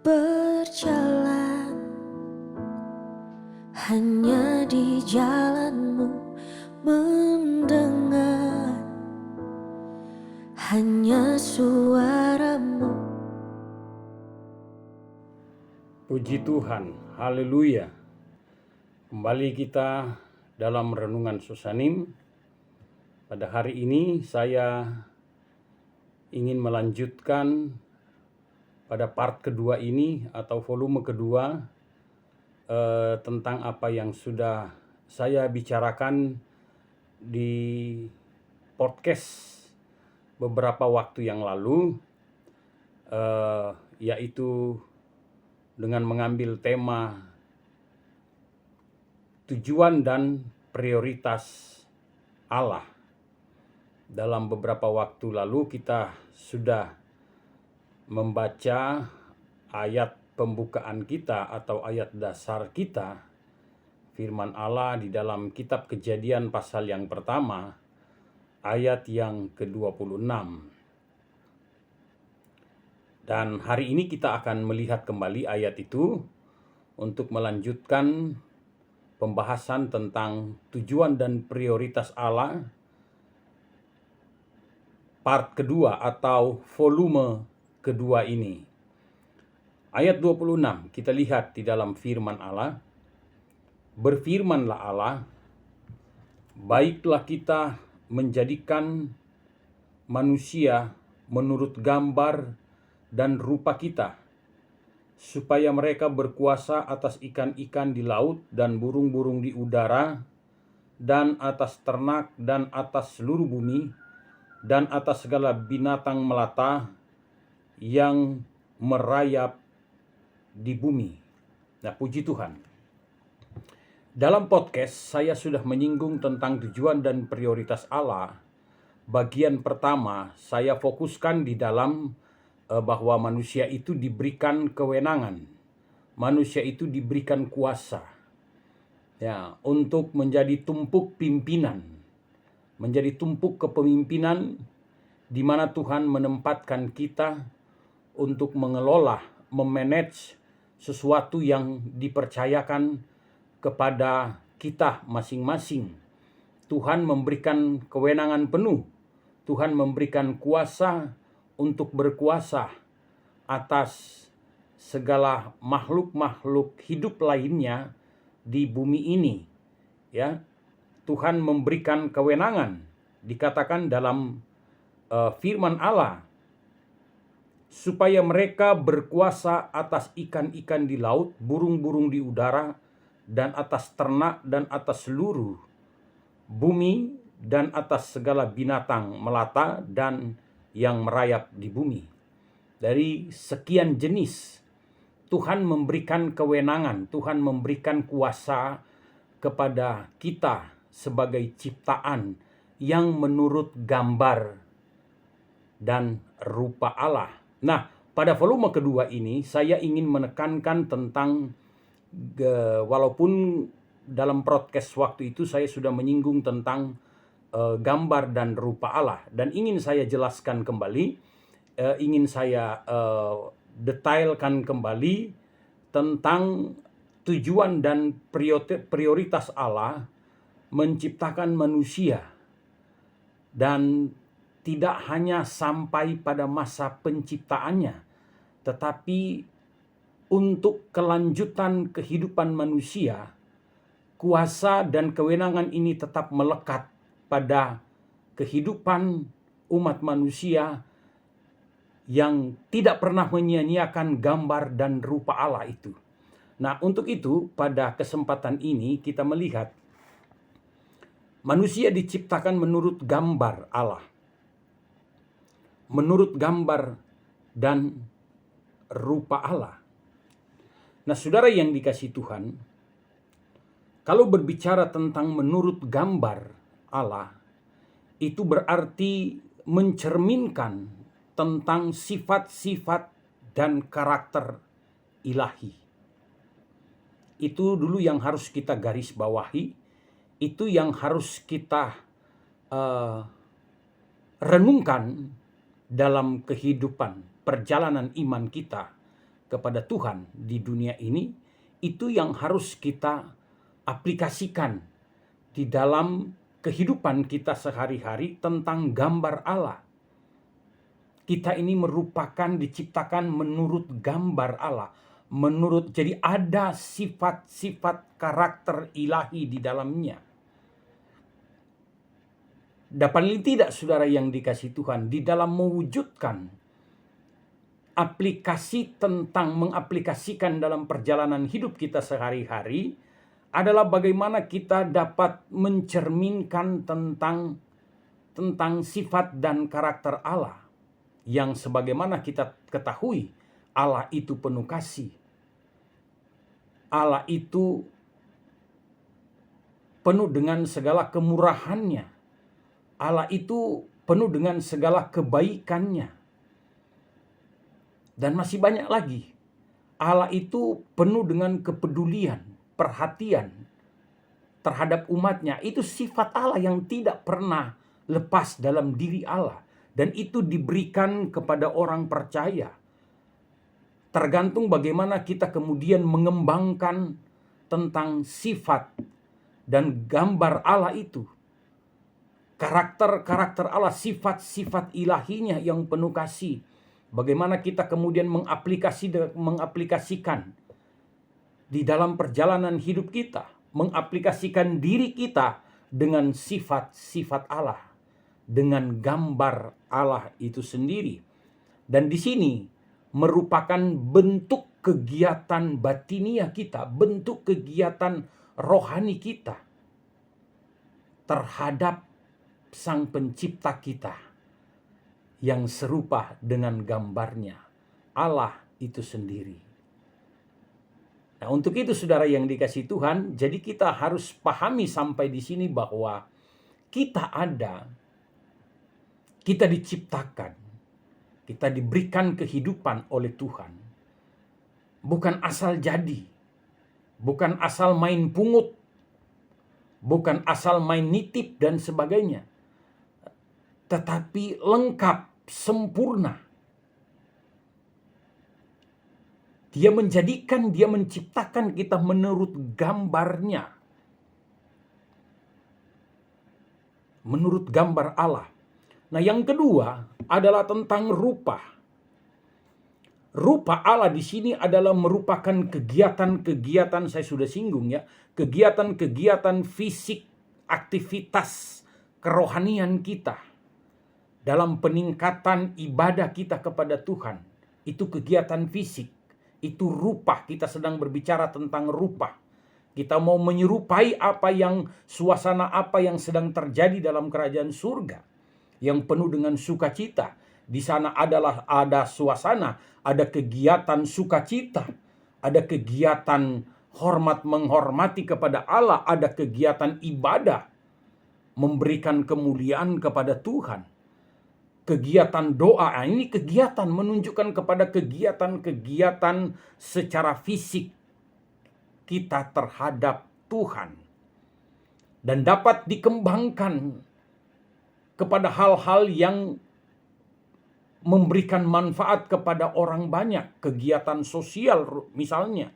Berjalan hanya di jalanmu, mendengar hanya suaramu. Puji Tuhan, haleluya. Kembali kita dalam renungan Susanim. Pada hari ini saya ingin melanjutkan pada part kedua ini atau volume kedua tentang apa yang sudah saya bicarakan di podcast beberapa waktu yang lalu, yaitu dengan mengambil tema tujuan dan prioritas Allah. Dalam beberapa waktu lalu kita sudah membaca ayat pembukaan kita atau ayat dasar kita, firman Allah di dalam kitab Kejadian pasal yang pertama, ayat yang ke-26. Dan hari ini kita akan melihat kembali ayat itu untuk melanjutkan pembahasan tentang tujuan dan prioritas Allah part kedua atau volume kedua ini. Ayat 26 kita lihat di dalam firman Allah. Berfirmanlah Allah, baiklah kita menjadikan manusia menurut gambar dan rupa kita, supaya mereka berkuasa atas ikan-ikan di laut dan burung-burung di udara, dan atas ternak dan atas seluruh bumi, dan atas segala binatang melata yang merayap di bumi. Nah, puji Tuhan. Dalam podcast saya sudah menyinggung tentang tujuan dan prioritas Allah. Bagian pertama saya fokuskan di dalam bahwa manusia itu diberikan kewenangan. Manusia itu diberikan kuasa. Ya, untuk menjadi tumpuk pimpinan. Menjadi tumpuk kepemimpinan di mana Tuhan menempatkan kita untuk mengelola, memanage sesuatu yang dipercayakan kepada kita masing-masing. Tuhan memberikan kewenangan penuh. Tuhan memberikan kuasa untuk berkuasa atas segala makhluk-makhluk hidup lainnya di bumi ini. Ya, Tuhan memberikan kewenangan, dikatakan dalam firman Allah, supaya mereka berkuasa atas ikan-ikan di laut, burung-burung di udara, dan atas ternak dan atas seluruh bumi, dan atas segala binatang melata dan yang merayap di bumi. Dari sekian jenis, Tuhan memberikan kewenangan, Tuhan memberikan kuasa kepada kita sebagai ciptaan yang menurut gambar dan rupa Allah. Nah, pada volume kedua ini saya ingin menekankan tentang, walaupun dalam podcast waktu itu saya sudah menyinggung tentang gambar dan rupa Allah, dan ingin saya jelaskan kembali, ingin saya detailkan kembali tentang tujuan dan prioritas Allah menciptakan manusia, dan tidak hanya sampai pada masa penciptaannya, tetapi untuk kelanjutan kehidupan manusia, kuasa dan kewenangan ini tetap melekat pada kehidupan umat manusia yang tidak pernah menyia-nyiakan gambar dan rupa Allah itu. Nah, untuk itu pada kesempatan ini kita melihat manusia diciptakan menurut gambar Allah. Menurut gambar dan rupa Allah. Nah, saudara yang dikasihi Tuhan, kalau berbicara tentang menurut gambar Allah, itu berarti mencerminkan tentang sifat-sifat dan karakter ilahi. Itu dulu yang harus kita garis bawahi, itu yang harus kita renungkan dalam kehidupan perjalanan iman kita kepada Tuhan di dunia ini, itu yang harus kita aplikasikan di dalam kehidupan kita sehari-hari tentang gambar Allah. Kita ini merupakan diciptakan menurut gambar Allah. Jadi ada sifat-sifat karakter ilahi di dalamnya. Dapat tidak saudara yang dikasihi Tuhan, di dalam mewujudkan aplikasi tentang mengaplikasikan dalam perjalanan hidup kita sehari-hari adalah bagaimana kita dapat mencerminkan tentang sifat dan karakter Allah. Yang sebagaimana kita ketahui, Allah itu penuh kasih. Allah itu penuh dengan segala kemurahannya. Allah itu penuh dengan segala kebaikannya. Dan masih banyak lagi. Allah itu penuh dengan kepedulian, perhatian terhadap umatnya. Itu sifat Allah yang tidak pernah lepas dalam diri Allah. Dan itu diberikan kepada orang percaya. Tergantung bagaimana kita kemudian mengembangkan tentang sifat dan gambar Allah itu. Karakter-karakter Allah, sifat-sifat ilahinya yang penuh kasih. Bagaimana kita kemudian mengaplikasikan di dalam perjalanan hidup kita. Mengaplikasikan diri kita dengan sifat-sifat Allah. Dengan gambar Allah itu sendiri. Dan di sini merupakan bentuk kegiatan batiniah kita, bentuk kegiatan rohani kita terhadap Sang Pencipta kita yang serupa dengan gambarnya, Allah itu sendiri. Nah, untuk itu saudara yang dikasihi Tuhan, jadi kita harus pahami sampai di sini bahwa kita diciptakan, kita diberikan kehidupan oleh Tuhan. Bukan asal jadi, bukan asal main pungut, bukan asal main nitip dan sebagainya. Tetapi lengkap, sempurna. Dia menciptakan kita menurut gambarnya. Menurut gambar Allah. Nah, yang kedua adalah tentang rupa. Rupa Allah di sini adalah merupakan kegiatan-kegiatan, saya sudah singgung ya, kegiatan-kegiatan fisik, aktivitas kerohanian kita dalam peningkatan ibadah kita kepada Tuhan. Itu kegiatan fisik, itu rupa. Kita sedang berbicara tentang rupa. Kita mau menyerupai suasana apa yang sedang terjadi dalam kerajaan surga. Yang penuh dengan sukacita. Di sana ada suasana, ada kegiatan sukacita, ada kegiatan hormat menghormati kepada Allah, ada kegiatan ibadah, memberikan kemuliaan kepada Tuhan. Kegiatan doa, ini kegiatan menunjukkan kepada kegiatan-kegiatan secara fisik kita terhadap Tuhan. Dan dapat dikembangkan kepada hal-hal yang memberikan manfaat kepada orang banyak. Kegiatan sosial misalnya.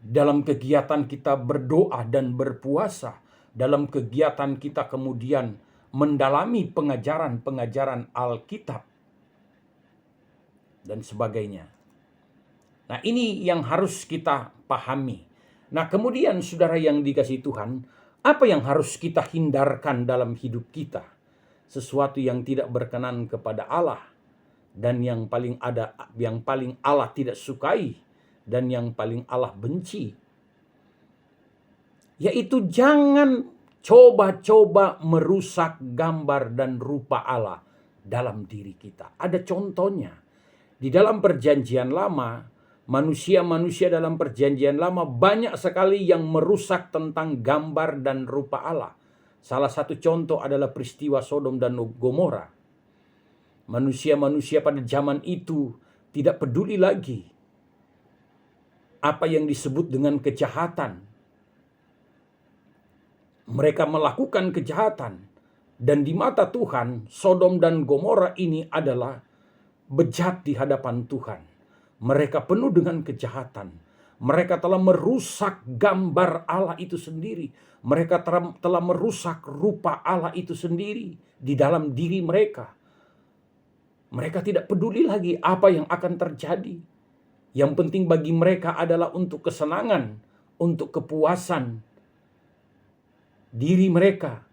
Dalam kegiatan kita berdoa dan berpuasa. Dalam kegiatan kita kemudian mendalami pengajaran-pengajaran Alkitab. Dan sebagainya. Nah, ini yang harus kita pahami. Nah, kemudian saudara yang dikasihi Tuhan, apa yang harus kita hindarkan dalam hidup kita? Sesuatu yang tidak berkenan kepada Allah dan yang paling Allah tidak sukai dan yang paling Allah benci. Yaitu jangan coba-coba merusak gambar dan rupa Allah dalam diri kita. Ada contohnya. Di dalam Perjanjian Lama, manusia-manusia dalam Perjanjian Lama banyak sekali yang merusak tentang gambar dan rupa Allah. Salah satu contoh adalah peristiwa Sodom dan Gomora. Manusia-manusia pada zaman itu tidak peduli lagi apa yang disebut dengan kejahatan. Mereka melakukan kejahatan. Dan di mata Tuhan, Sodom dan Gomora ini adalah bejat di hadapan Tuhan. Mereka penuh dengan kejahatan. Mereka telah merusak gambar Allah itu sendiri. Mereka telah merusak rupa Allah itu sendiri di dalam diri mereka. Mereka tidak peduli lagi apa yang akan terjadi. Yang penting bagi mereka adalah untuk kesenangan, untuk kepuasan diri mereka.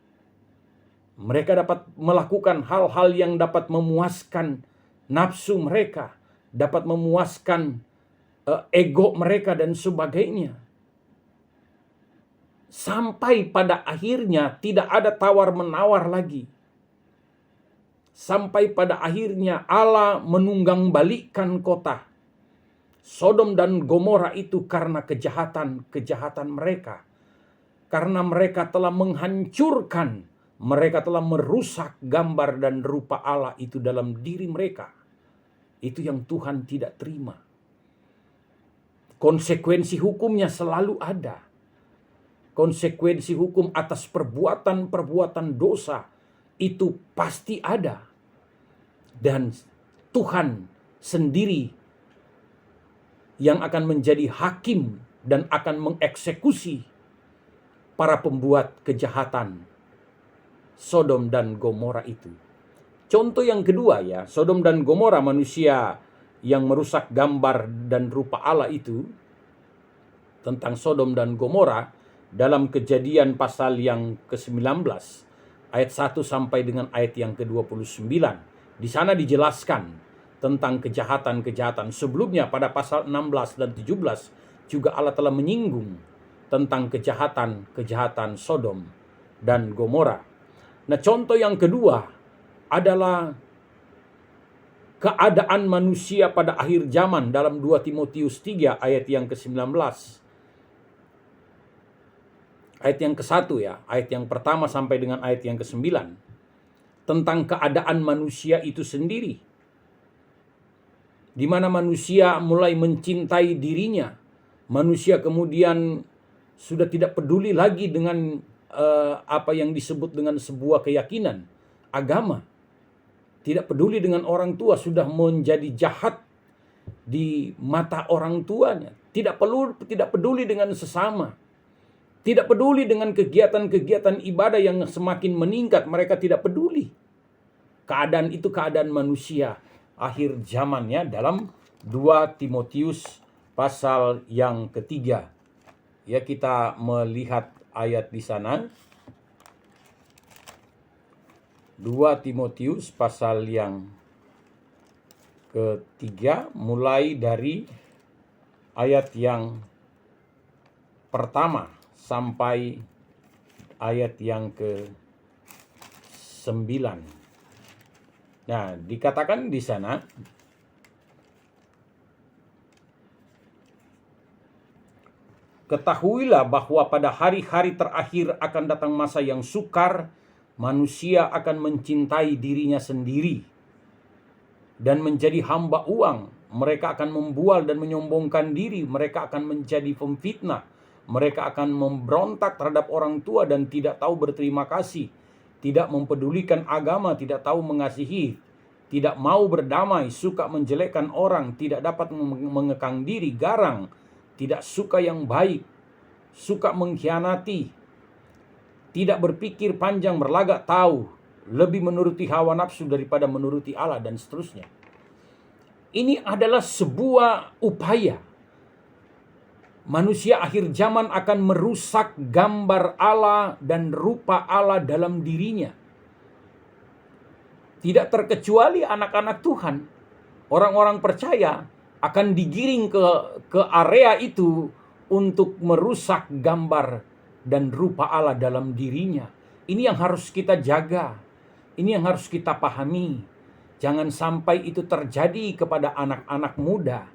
Mereka dapat melakukan hal-hal yang dapat memuaskan nafsu mereka, dapat memuaskan ego mereka dan sebagainya. Sampai pada akhirnya tidak ada tawar-menawar lagi. Sampai pada akhirnya Allah menunggang-balikkan kota Sodom dan Gomora itu karena kejahatan mereka. Karena mereka telah menghancurkan, mereka telah merusak gambar dan rupa Allah itu dalam diri mereka. Itu yang Tuhan tidak terima. Konsekuensi hukumnya selalu ada. Konsekuensi hukum atas perbuatan-perbuatan dosa itu pasti ada. Dan Tuhan sendiri yang akan menjadi hakim dan akan mengeksekusi para pembuat kejahatan Sodom dan Gomora itu. Contoh yang kedua ya, Sodom dan Gomora, manusia yang merusak gambar dan rupa Allah itu, tentang Sodom dan Gomora dalam Kejadian pasal yang ke-19 ayat 1 sampai dengan ayat yang ke-29. Di sana dijelaskan tentang kejahatan-kejahatan. Sebelumnya pada pasal 16 dan 17 juga Allah telah menyinggung tentang kejahatan-kejahatan Sodom dan Gomora. Nah, contoh yang kedua adalah keadaan manusia pada akhir zaman dalam 2 Timotius 3 ayat yang ke-19. Ayat yang ke-1 ya, ayat yang pertama sampai dengan ayat yang ke-9. Tentang keadaan manusia itu sendiri. Di mana manusia mulai mencintai dirinya. Manusia kemudian sudah tidak peduli lagi dengan apa yang disebut dengan sebuah keyakinan, agama. Tidak peduli dengan orang tua, sudah menjadi jahat di mata orang tuanya. Tidak peduli dengan sesama. Tidak peduli dengan kegiatan-kegiatan ibadah yang semakin meningkat. Mereka tidak peduli. Keadaan itu keadaan manusia akhir zamannya dalam 2 Timotius pasal yang ketiga. Ya, kita melihat ayat di sana. 2 Timotius pasal yang ketiga mulai dari ayat yang pertama sampai ayat yang ke-9. Nah, dikatakan di sana, ketahuilah bahwa pada hari-hari terakhir akan datang masa yang sukar, manusia akan mencintai dirinya sendiri dan menjadi hamba uang. Mereka akan membual dan menyombongkan diri, mereka akan menjadi pemfitnah. Mereka akan memberontak terhadap orang tua dan tidak tahu berterima kasih. Tidak mempedulikan agama, tidak tahu mengasihi. Tidak mau berdamai, suka menjelekkan orang, tidak dapat mengekang diri, garang. Tidak suka yang baik, suka mengkhianati. Tidak berpikir panjang, berlagak tahu. Lebih menuruti hawa nafsu daripada menuruti Allah dan seterusnya. Ini adalah sebuah upaya. Manusia akhir zaman akan merusak gambar Allah dan rupa Allah dalam dirinya. Tidak terkecuali anak-anak Tuhan. Orang-orang percaya akan digiring ke area itu untuk merusak gambar dan rupa Allah dalam dirinya. Ini yang harus kita jaga. Ini yang harus kita pahami. Jangan sampai itu terjadi kepada anak-anak muda.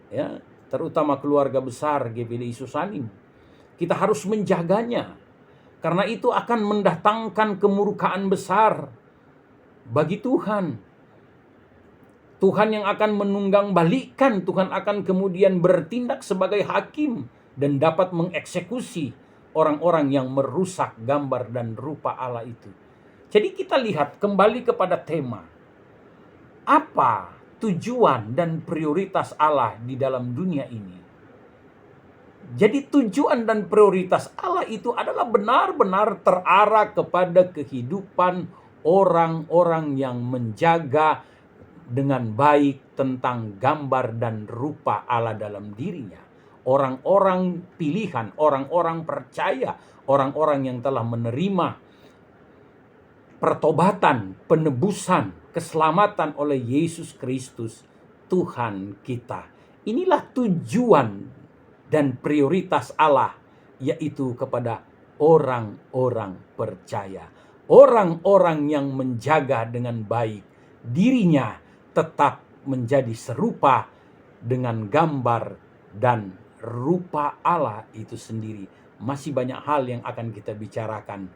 Ya, terutama keluarga besar GBDI Susanim. Kita harus menjaganya. Karena itu akan mendatangkan kemurkaan besar bagi Tuhan. Tuhan yang akan menunggang-balikkan, Tuhan akan kemudian bertindak sebagai hakim dan dapat mengeksekusi orang-orang yang merusak gambar dan rupa Allah itu. Jadi kita lihat kembali kepada tema. Apa tujuan dan prioritas Allah di dalam dunia ini. Jadi tujuan dan prioritas Allah itu adalah benar-benar terarah kepada kehidupan orang-orang yang menjaga dengan baik tentang gambar dan rupa Allah dalam dirinya. Orang-orang pilihan, orang-orang percaya, orang-orang yang telah menerima pertobatan, penebusan, keselamatan oleh Yesus Kristus, Tuhan kita. Inilah tujuan dan prioritas Allah, yaitu kepada orang-orang percaya. Orang-orang yang menjaga dengan baik dirinya tetap menjadi serupa dengan gambar dan rupa Allah itu sendiri. Masih banyak hal yang akan kita bicarakan.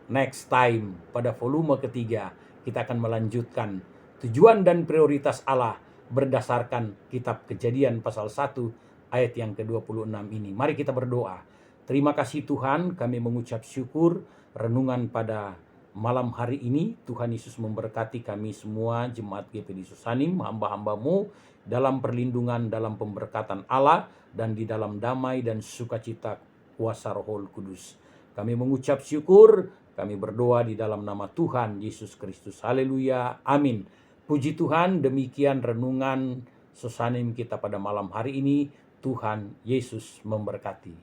Next time, pada volume ketiga, kita akan melanjutkan tujuan dan prioritas Allah berdasarkan kitab Kejadian pasal 1 ayat yang ke-26 ini. Mari kita berdoa. Terima kasih Tuhan, kami mengucap syukur renungan pada malam hari ini. Tuhan Yesus memberkati kami semua, jemaat GPD Susanim, hamba-hambamu, dalam perlindungan, dalam pemberkatan Allah, dan di dalam damai dan sukacita kuasa Roh Kudus. Kami mengucap syukur, kami berdoa di dalam nama Tuhan Yesus Kristus. Haleluya, amin. Puji Tuhan, demikian renungan Susanim kita pada malam hari ini. Tuhan Yesus memberkati.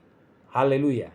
Haleluya.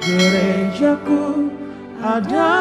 Gerejaku ada